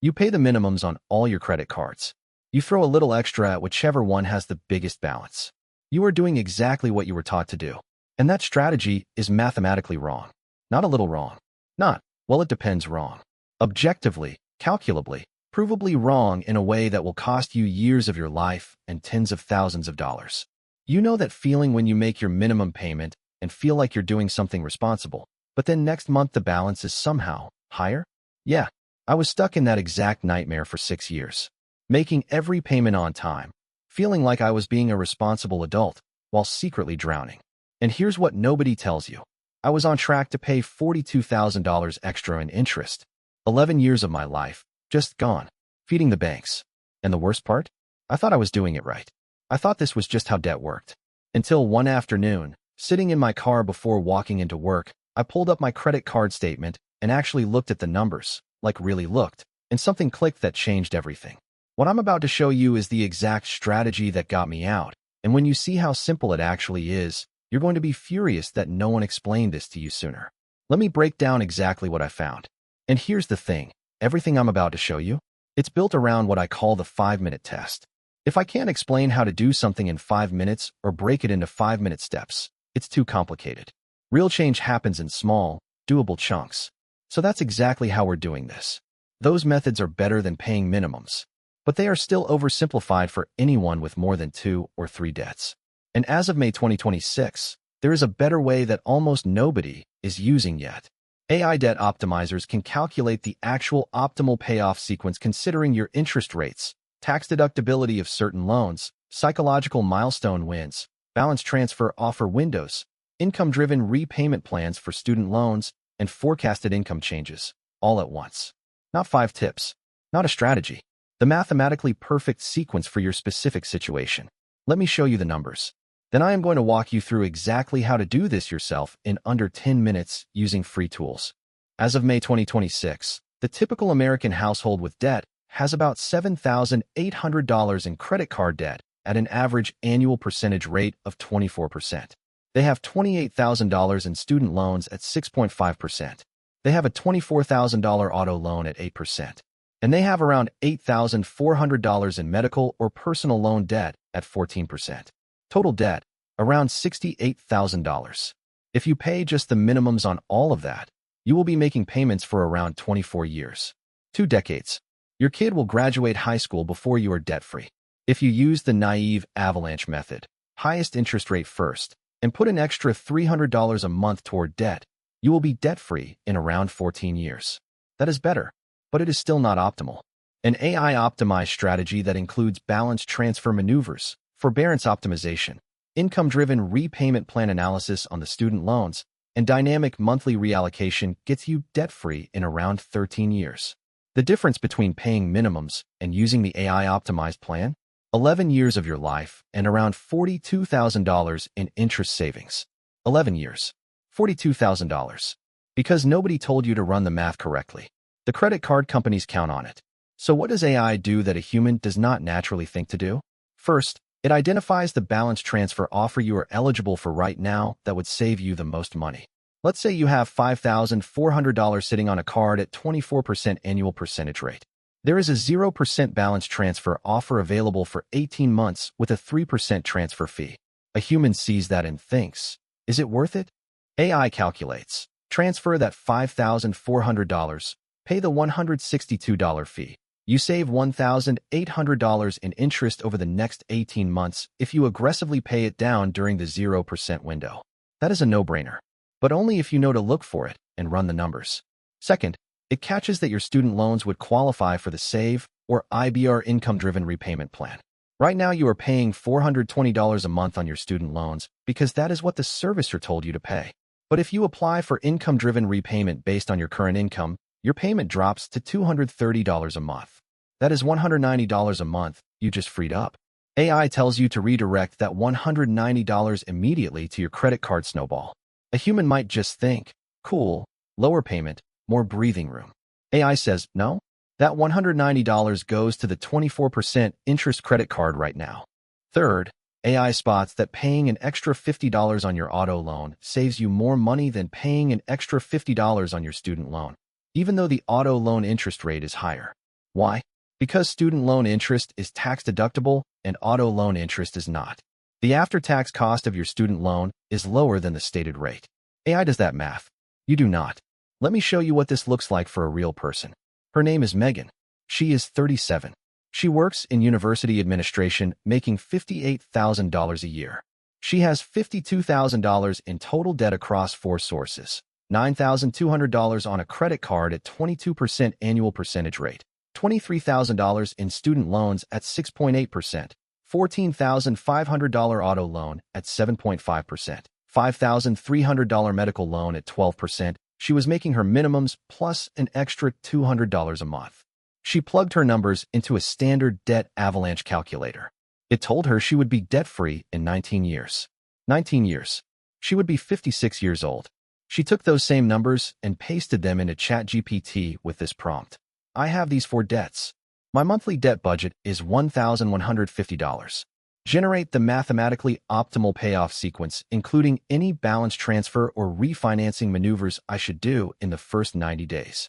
You pay the minimums on all your credit cards. You throw a little extra at whichever one has the biggest balance. You are doing exactly what you were taught to do. And that strategy is mathematically wrong. Not a little wrong. Not, well, it depends, wrong. Objectively, calculably, provably wrong in a way that will cost you years of your life and tens of thousands of dollars. You know that feeling when you make your minimum payment and feel like you're doing something responsible, but then next month the balance is somehow higher? Yeah, I was stuck in that exact nightmare for 6 years. Making every payment on time, feeling like I was being a responsible adult while secretly drowning. And here's what nobody tells you. I was on track to pay $42,000 extra in interest. 11 years of my life, just gone, feeding the banks. And the worst part? I thought I was doing it right. I thought this was just how debt worked. Until one afternoon, sitting in my car before walking into work, I pulled up my credit card statement and actually looked at the numbers, like really looked, and something clicked that changed everything. What I'm about to show you is the exact strategy that got me out, and when you see how simple it actually is, you're going to be furious that no one explained this to you sooner. Let me break down exactly what I found. And here's the thing, everything I'm about to show you, it's built around what I call the 5-minute test. If I can't explain how to do something in 5 minutes or break it into 5-minute steps, it's too complicated. Real change happens in small, doable chunks. So that's exactly how we're doing this. Those methods are better than paying minimums, but they are still oversimplified for anyone with more than 2 or 3 debts. And as of May 2026, there is a better way that almost nobody is using yet. AI debt optimizers can calculate the actual optimal payoff sequence considering your interest rates, tax deductibility of certain loans, psychological milestone wins, balance transfer offer windows, income-driven repayment plans for student loans, and forecasted income changes, all at once. Not 5 tips, not a strategy, the mathematically perfect sequence for your specific situation. Let me show you the numbers. Then I am going to walk you through exactly how to do this yourself in under 10 minutes using free tools. As of May 2026, the typical American household with debt has about $7,800 in credit card debt at an average annual percentage rate of 24%. They have $28,000 in student loans at 6.5%. They have a $24,000 auto loan at 8%. And they have around $8,400 in medical or personal loan debt at 14%. Total debt, around $68,000. If you pay just the minimums on all of that, you will be making payments for around 24 years. 2 decades. Your kid will graduate high school before you are debt-free. If you use the naive avalanche method, highest interest rate first, and put an extra $300 a month toward debt, you will be debt-free in around 14 years. That is better, but it is still not optimal. An AI-optimized strategy that includes balance transfer maneuvers, forbearance optimization, income-driven repayment plan analysis on the student loans, and dynamic monthly reallocation gets you debt-free in around 13 years. The difference between paying minimums and using the AI-optimized plan? 11 years of your life and around $42,000 in interest savings. 11 years. $42,000. Because nobody told you to run the math correctly. The credit card companies count on it. So what does AI do that a human does not naturally think to do? First, it identifies the balance transfer offer you are eligible for right now that would save you the most money. Let's say you have $5,400 sitting on a card at 24% annual percentage rate. There is a 0% balance transfer offer available for 18 months with a 3% transfer fee. A human sees that and thinks, is it worth it? AI calculates, transfer that $5,400, pay the $162 fee. You save $1,800 in interest over the next 18 months if you aggressively pay it down during the 0% window. That is a no-brainer, but only if you know to look for it and run the numbers. Second, it catches that your student loans would qualify for the SAVE or IBR income-driven repayment plan. Right now, you are paying $420 a month on your student loans because that is what the servicer told you to pay. But if you apply for income-driven repayment based on your current income, your payment drops to $230 a month. That is $190 a month you just freed up. AI tells you to redirect that $190 immediately to your credit card snowball. A human might just think, cool, lower payment, more breathing room. AI says, no, that $190 goes to the 24% interest credit card right now. Third, AI spots that paying an extra $50 on your auto loan saves you more money than paying an extra $50 on your student loan, even though the auto loan interest rate is higher. Why? Because student loan interest is tax-deductible and auto loan interest is not. The after-tax cost of your student loan is lower than the stated rate. AI does that math. You do not. Let me show you what this looks like for a real person. Her name is Megan. She is 37. She works in university administration, making $58,000 a year. She has $52,000 in total debt across 4 sources. $9,200 on a credit card at 22% annual percentage rate. $23,000 in student loans at 6.8%. $14,500 auto loan at 7.5%. $5,300 medical loan at 12%. She was making her minimums plus an extra $200 a month. She plugged her numbers into a standard debt avalanche calculator. It told her she would be debt-free in 19 years. 19 years. She would be 56 years old. She took those same numbers and pasted them into ChatGPT with this prompt. I have these 4 debts. My monthly debt budget is $1,150. Generate the mathematically optimal payoff sequence, including any balance transfer or refinancing maneuvers I should do in the first 90 days.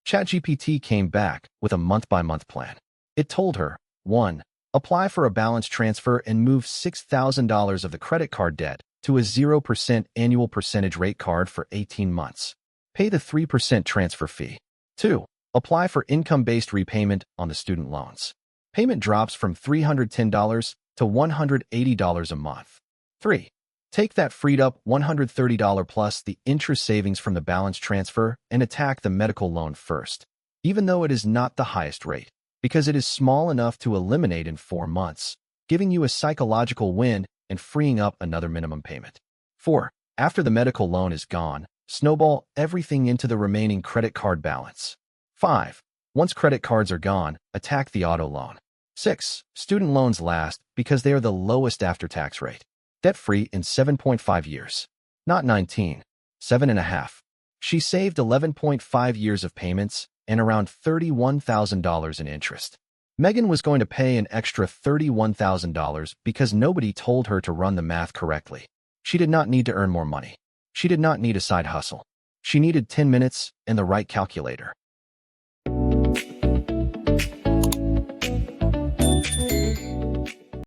ChatGPT came back with a month-by-month plan. It told her, 1. Apply for a balance transfer and move $6,000 of the credit card debt to a 0% annual percentage rate card for 18 months. Pay the 3% transfer fee. 2. Apply for income-based repayment on the student loans. Payment drops from $310 to $180 a month. 3. Take that freed up $130 plus the interest savings from the balance transfer and attack the medical loan first, even though it is not the highest rate, because it is small enough to eliminate in 4 months, giving you a psychological win and freeing up another minimum payment. 4. After the medical loan is gone, snowball everything into the remaining credit card balance. 5. Once credit cards are gone, attack the auto loan. 6. Student loans last because they are the lowest after-tax rate. Debt-free in 7.5 years. Not 19. 7.5. She saved 11.5 years of payments and around $31,000 in interest. Megan was going to pay an extra $31,000 because nobody told her to run the math correctly. She did not need to earn more money. She did not need a side hustle. She needed 10 minutes and the right calculator.